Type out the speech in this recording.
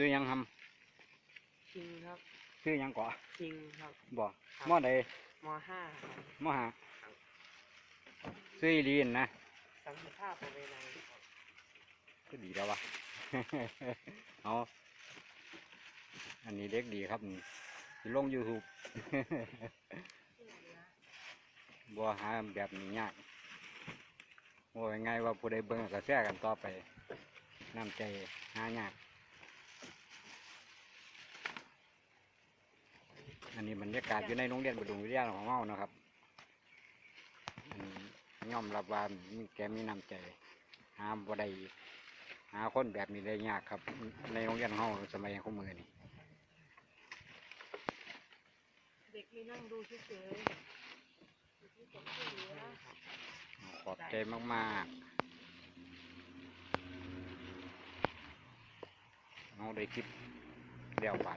ซื้อยังทคิงครับำซื้อยังก่อคิงครับบอกมอใดม.5ครับมอหาซื้อดีนนะ สันติภาพประเวณัยครับ ก็ดีแล้ววะ เอาอันนี้เด็กดีครับสิลง YouTube บัวหาแบบนี้ยากว่าไงว่าผู้ใดเบิ่งก็แชร์กันต่อไปน้ำใจหายากอันนี้บรรยากาศอยู่ในโรงเรียนบดุงวิทยาของเรานะครับยอมรับว่ามีแกมีน้ำใจหาบ่ได้หาคนแบบนี้ได้ยากครับในโรงเรียนของเราสมัยของมือนี่ เด็กไม่นั่งดูเฉยๆที่ต้องช่วยเหลือ ขอบใจมากๆเอาได้คลิปเดี่ยวบาด